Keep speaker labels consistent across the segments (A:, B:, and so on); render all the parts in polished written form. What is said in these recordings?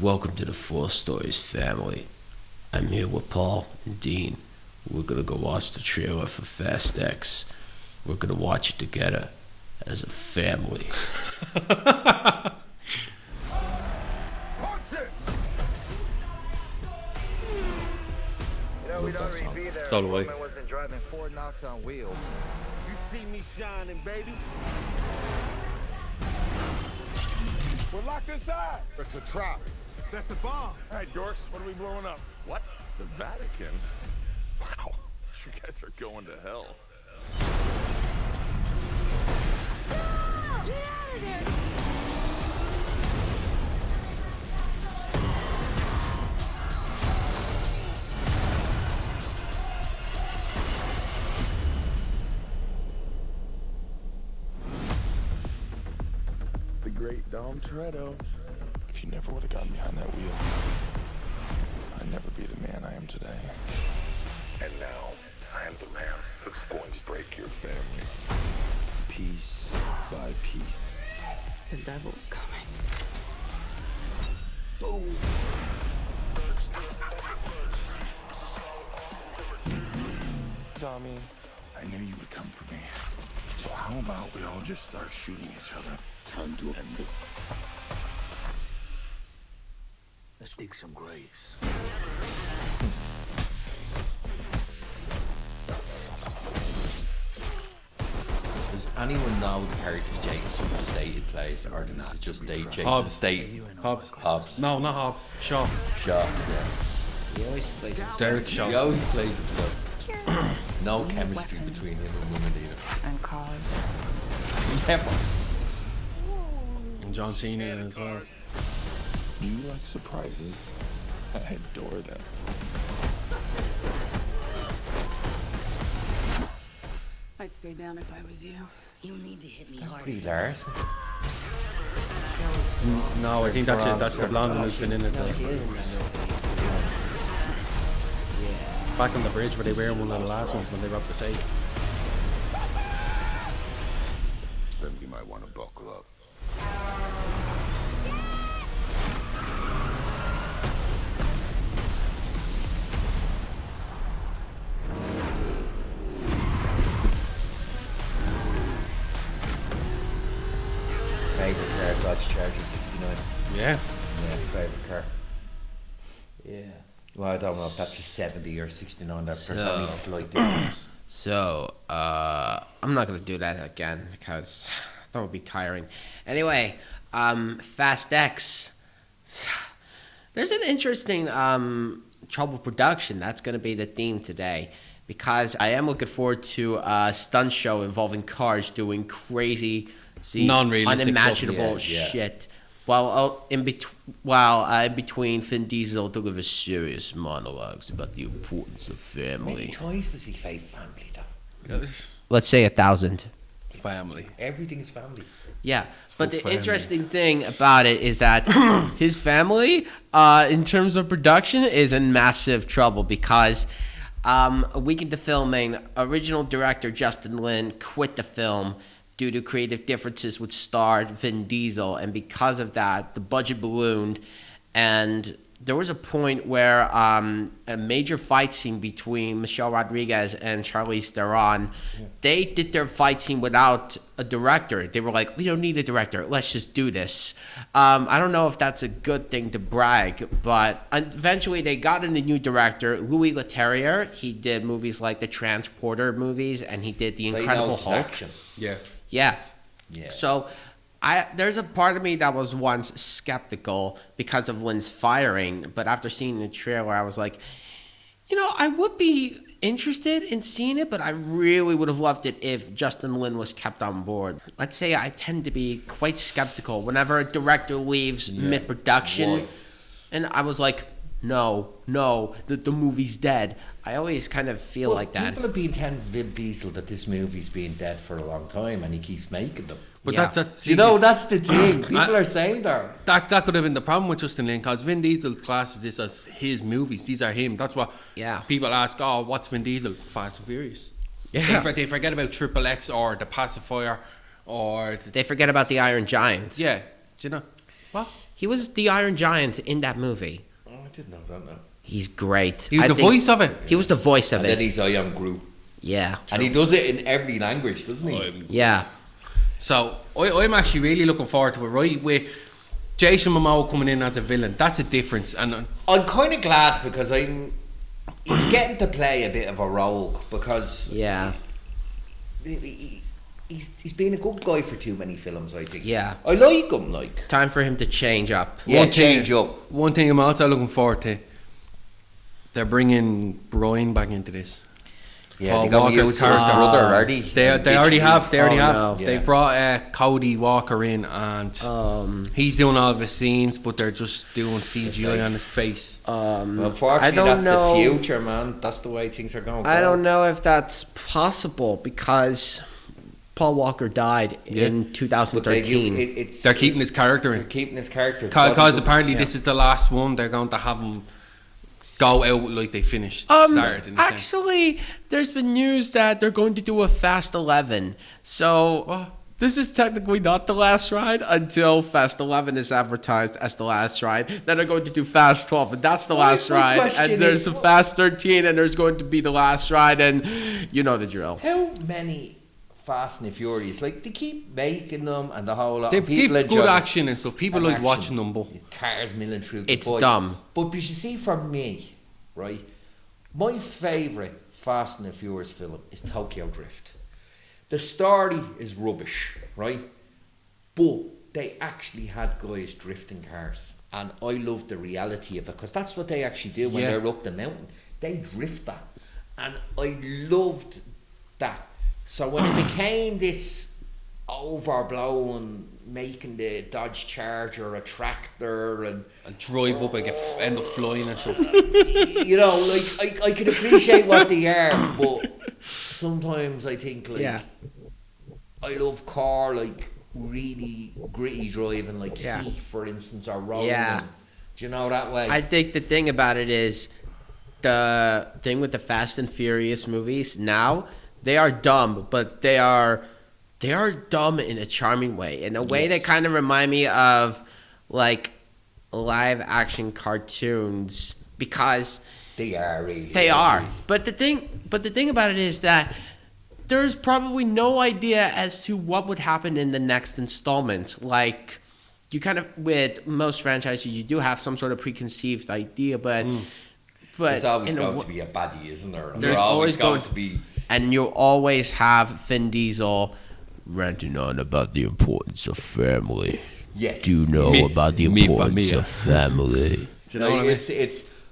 A: Welcome to the Four Stories family. I'm here with Paul and Dean. We're gonna go watch the trailer for Fast X. We're gonna watch it together as a family.
B: We'd already be there.
C: So do we.
B: Wasn't driving Ford Knox on wheels. You see me shining, baby.
D: We're locked inside.
B: It's a trap.
D: That's the bomb. Hey, dorks, what are we blowing up?
E: What? The Vatican? Wow, you guys are going to hell.
F: Get out of there!
E: The great Dom Toretto. If you never would have gotten behind that wheel, I'd never be the man I am today. And now, I am the man who's going to break your family. Piece by piece.
F: The devil's coming.
E: Boom. Tommy, I knew you would come for me. So how about we all just start shooting each other? Time to end this.
B: Let's dig some graves.
G: Does anyone know the character James from the state he plays, or is it just Jason
C: Hobbs.
G: State?
C: Hobbs. No, not Hobbs. Shaw.
G: Shaw, yeah.
A: He always plays himself.
C: Derek Shaw.
G: He always plays himself. No chemistry between him and women either.
F: And cause.
G: Never.
C: And John Cena as well.
E: Do you like surprises? I adore them.
F: I'd stay down if I was you.
H: You need to hit me hard.
G: Brie Larson.
C: No, I think that's it. That's the blonde one who's been in it.
A: No, she is in that movie. Yeah.
C: Back on the bridge where they were in one of the last ones when they robbed the safe.
E: Then you might want to buckle up.
G: Favorite car, Dodge Charger 69.
C: Yeah.
G: Yeah, favorite car.
A: Yeah.
G: Well, I don't know if that's a 70 or 69. There's
A: So-
G: only slight difference.
A: So, I'm not gonna do that again because that would be tiring. Anyway, Fast X. There's an interesting trouble production. That's gonna be the theme today because I am looking forward to a stunt show involving cars doing crazy,
C: Non-realistic
A: unimaginable
G: stuff, yeah.
A: shit. In between, Vin Diesel delivers serious monologues about the importance of
G: How many
A: family.
G: times does he say family though?
A: Let's say 1,000.
C: Family.
G: Everything's family.
A: Yeah, but the
C: family.
A: interesting thing about it is that his family, in terms of production, is in massive trouble because a week into filming, original director Justin Lin quit the film due to creative differences with star Vin Diesel, and because of that, the budget ballooned, and there was a point where a major fight scene between Michelle Rodriguez and Charlize Theron, they did their fight scene without a director. They were like, we don't need a director, let's just do this. I don't know if that's a good thing to brag, but eventually they got in a new director, Louis Leterrier. He did movies like the Transporter movies, and he did The
G: So he
A: Incredible
G: knows his
A: Hulk.
G: action.
C: Yeah.
A: Yeah.
G: Yeah.
A: So there's a part of me that was once skeptical because of Lynn's firing, but after seeing the trailer, I was like, I would be interested in seeing it, but I really would have loved it if Justin Lin was kept on board. Let's say I tend to be quite skeptical whenever a director leaves mid-production,
G: Why?
A: and I was like, no, the movie's dead. I always kind of feel like that.
G: People have been telling Vin Diesel that this movie's been dead for a long time, and he keeps making them.
C: But
A: Yeah.
C: that's
G: That's the thing. People are saying that.
C: that could have been the problem with Justin Lin, because Vin Diesel classes this as his movies. These are him. That's what people ask. Oh, what's Vin Diesel? Fast and Furious.
A: Yeah.
C: They forget about Triple X or The Pacifier or
A: They forget about the Iron Giants.
C: yeah. Do you know what?
A: He was the Iron Giant in that movie.
H: Oh, I didn't know that. No.
A: He's great.
C: He was the voice of it.
A: He was the voice of
H: And
A: it.
H: then he's I Am Groot.
A: Yeah.
H: And he does it in every language, doesn't he?
A: Yeah.
C: So I'm actually really looking forward to it. Right, with Jason Momoa coming in as a villain, that's a difference. And
H: I'm kind of glad because he's getting to play a bit of a rogue because he's been a good guy for too many films, I think.
A: Yeah.
H: I like him, like.
A: Time for him to change up.
H: Yeah, change up.
C: One thing I'm also looking forward to, they're bringing Brian back into this.
H: Yeah,
C: Paul
H: they got
C: Walker's
H: his
C: character.
H: brother already.
C: They already have. They already have.
A: no.
C: They
H: Yeah.
C: brought Cody Walker in, and he's doing all of his scenes, but they're just doing CGI on his face.
H: Unfortunately,
A: I don't
H: that's
A: know.
H: the future, man. That's the way things are going.
A: I don't know if that's possible because Paul Walker died in
H: But
A: 2013.
C: They're keeping his character
H: They're
C: in.
H: keeping his character.
C: Because apparently
H: Yeah.
C: this is the last one. They're going to have him go out like they finished. Started in a sense.
A: Actually, there's been news that they're going to do a Fast 11. So this is technically not the last ride until Fast 11 is advertised as the last ride. Then they're going to do Fast 12, and that's the last
H: my
A: ride.
H: question
A: And there's
H: is-
A: a Fast 13, and there's going to be the last ride, and you know the drill.
H: How many Fast and the Furious? Like they keep making them, and the whole lot.
C: They
H: of people
C: give good
H: enjoy
C: action and stuff. People
H: and
C: like
H: action.
C: watching them, but
H: Cars milling through. the
A: It's
H: boy.
A: dumb.
H: But you see, for me, right, my favourite Fast and the Furious film is Tokyo Drift. The story is rubbish, right? But they actually had guys drifting cars, and I love the reality of it because that's what they actually do when
C: Yeah.
H: they're up the mountain. They drift that, and I loved that. So when it became this overblown, making the Dodge Charger a tractor and
C: drive up and end up flying and stuff.
H: you know, like I can appreciate what they are, but sometimes I think like I love car like really gritty driving, like Heat, for instance, or Rolling.
A: Yeah.
H: Do you know that way?
A: I think the thing about it is the thing with the Fast and Furious movies now, they are dumb, but they are dumb in a charming way. In a way that kind of remind me of like live action cartoons because
H: they are really.
A: They are. But the thing about it is that there's probably no idea as to what would happen in the next installment. Like you kind of with most franchises you do have some sort of preconceived idea, but
H: there's always going to be a baddie, isn't there? And
A: there's always going
H: to be.
A: And you always have Vin Diesel ranting on about the importance of family.
H: Yes.
A: Do you know about the importance of family?
H: Do you know what I mean?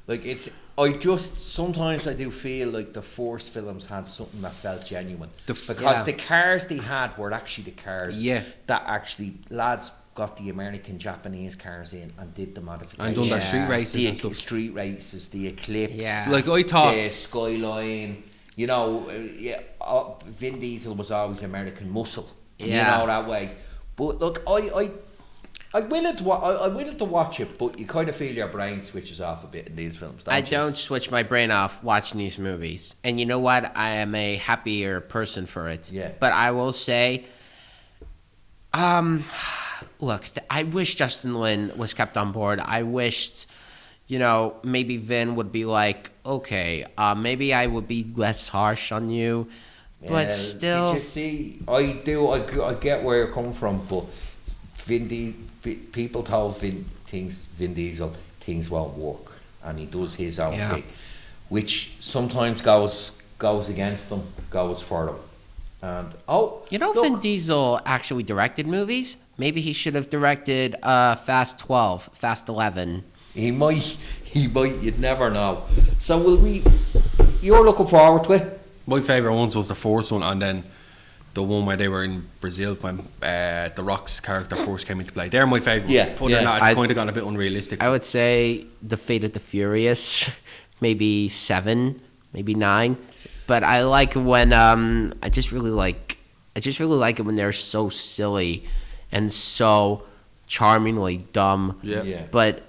H: It's I just sometimes I do feel like the Force films had something that felt genuine because the cars they had were actually the cars that actually lads got the American Japanese cars in and did the modifications
C: and done their street races and stuff.
H: Street races, the Eclipse,
C: like I thought
H: the Skyline. You know, Vin Diesel was always American muscle. You know that way. But look, I willing to watch it, but you kind of feel your brain switches off a bit in these films.
A: I don't switch my brain off watching these movies, and you know what? I am a happier person for it.
H: Yeah.
A: But I will say, look, I wish Justin Lin was kept on board. I wished, maybe Vin would be like, okay, maybe I would be less harsh on you, but still.
H: You see, I get where you're coming from, but people told Vin Diesel things won't work, and he does his own thing, which sometimes goes against them, goes for them. And
A: Vin Diesel actually directed movies. Maybe he should have directed Fast 12, Fast 11.
H: He might. You'd never know. So you're looking forward to it?
C: My favourite ones was the first one, and then the one where they were in Brazil when The Rock's character first came into play. They're my favourites. It's kind of got a bit unrealistic.
A: I would say The Fate of the Furious, maybe 7, maybe 9. But I like when I just really like it when they're so silly and so charmingly dumb.
C: Yeah.
A: But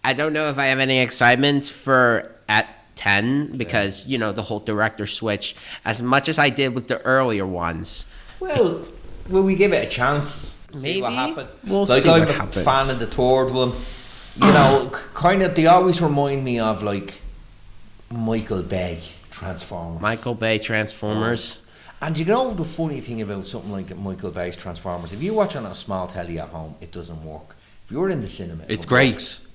A: I don't know if I have any excitement for at 10 because the whole director switch as much as I did with the earlier ones.
H: Well, will we give it a chance? See what
A: Maybe.
H: happens.
A: We'll
H: like
A: see
H: I'm
A: what
H: a
A: happens.
H: fan of the third one. You know, kind of. They always remind me of like Michael Bay Transformers.
A: Michael Bay Transformers.
H: And you know the funny thing about something like Michael Bay's Transformers, if you watch on a small telly at home, it doesn't work. If you're in the cinema,
C: It's
H: it
C: great.
H: works.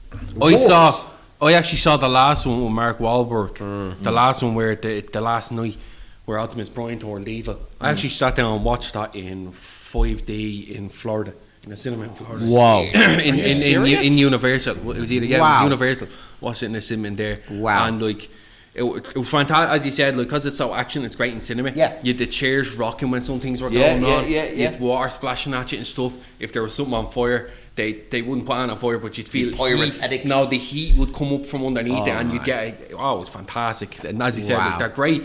C: I actually saw the last one with Mark Wahlberg. The last one where the last night where Optimus Prime turned evil. I actually sat down and watched that in 5D in Florida, in a cinema in Florida.
A: Whoa.
C: in Universal. It was either
A: Wow.
C: it was Universal. Watched it in the cinema in there.
A: Wow.
C: And like it was fantastic, as you said, like because it's so action, it's great in cinema.
H: Yeah.
C: You had the chairs rocking when some things were
H: Yeah,
C: going on.
H: yeah.
C: You had water splashing at you and stuff. If there was something on fire, they wouldn't put on a fire, but you'd feel
H: pyrotechnics.
C: heat. No, the heat would come up from underneath it, and you'd
A: my.
C: get it was fantastic. And as you said,
A: Wow.
C: like, they're great.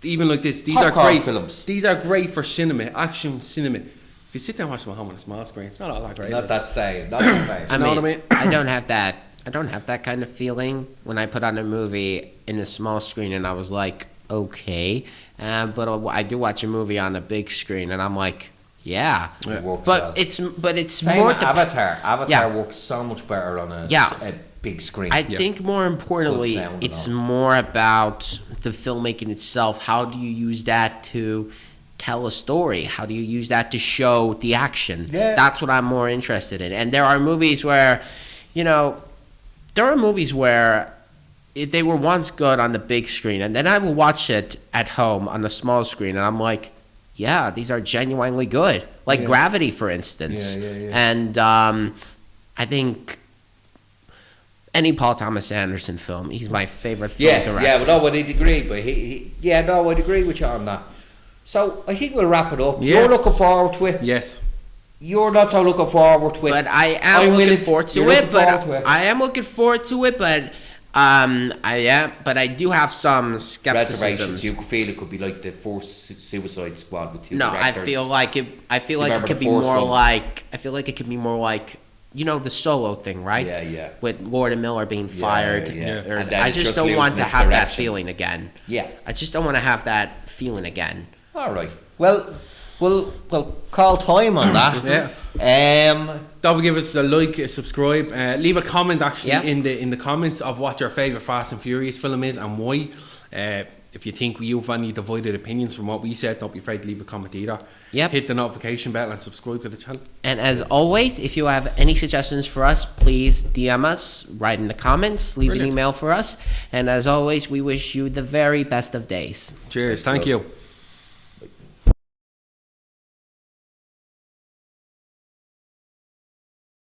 C: Even like this, these
H: Popcorn
C: are great
H: films.
C: These are great for cinema, action cinema. If you sit down and watch them at home on a small screen, it's not all that great.
H: Not that same. Not the same.
A: I
C: know
A: mean,
C: what I mean?
A: I don't have that. I don't have that kind of feeling when I put on a movie in a small screen, and I was like, okay. But I do watch a movie on a big screen, and I'm like, yeah.
H: It works
A: But
H: well.
A: it's
H: Same
A: more.
H: with Avatar. Avatar
A: Yeah.
H: works so much better on a
A: Yeah.
H: big screen.
A: I think more importantly,
H: Good sound and
A: it's
H: all.
A: more about the filmmaking itself. How do you use that to tell a story? How do you use that to show the action?
H: Yeah.
A: That's what I'm more interested in. And there are movies where, they were once good on the big screen, and then I will watch it at home on the small screen, and I'm like, yeah, these are genuinely good. Like
H: Yeah.
A: Gravity, for instance.
H: Yeah.
A: And I think any Paul Thomas Anderson film, he's my favorite film director.
H: Well, no, I'd agree, but I'd agree with you on that. So I think we'll wrap it up.
C: Yeah.
H: You're looking forward to it.
C: Yes.
H: You're not so looking forward to it.
A: But I
H: I'm
A: am looking
H: willing to-
A: forward to
H: you're
A: it.
H: looking
A: But
H: forward to it.
A: I am looking forward to it. But I do have some skepticisms.
H: Reservations. You feel it could be like the first Suicide Squad with two
A: No,
H: directors.
A: I feel like it. I feel like
H: remember
A: it could
H: the
A: be
H: first
A: more
H: one?
A: like. I feel like it could be more like. The Solo thing, right?
H: Yeah.
A: With Lord and Miller being fired.
H: yeah.
A: Or-
H: And then
A: I
H: it's
A: just
H: just
A: don't want
H: losing
A: to
H: its
A: have that
H: direction.
A: feeling again.
H: Yeah.
A: I just don't want to have that feeling again.
H: All right. Well, we'll call time on that.
C: Yeah. Don't forget us a like, a subscribe, leave a comment actually
A: Yeah.
C: in the comments of what your favourite Fast and Furious film is and why. If you think you have any divided opinions from what we said, don't be afraid to leave a comment either.
A: Yep.
C: Hit the notification bell and subscribe to the channel.
A: And as always, if you have any suggestions for us, please DM us, write in the comments, leave
C: Brilliant.
A: an email for us. And as always, we wish you the very best of days.
C: Cheers. Thank you.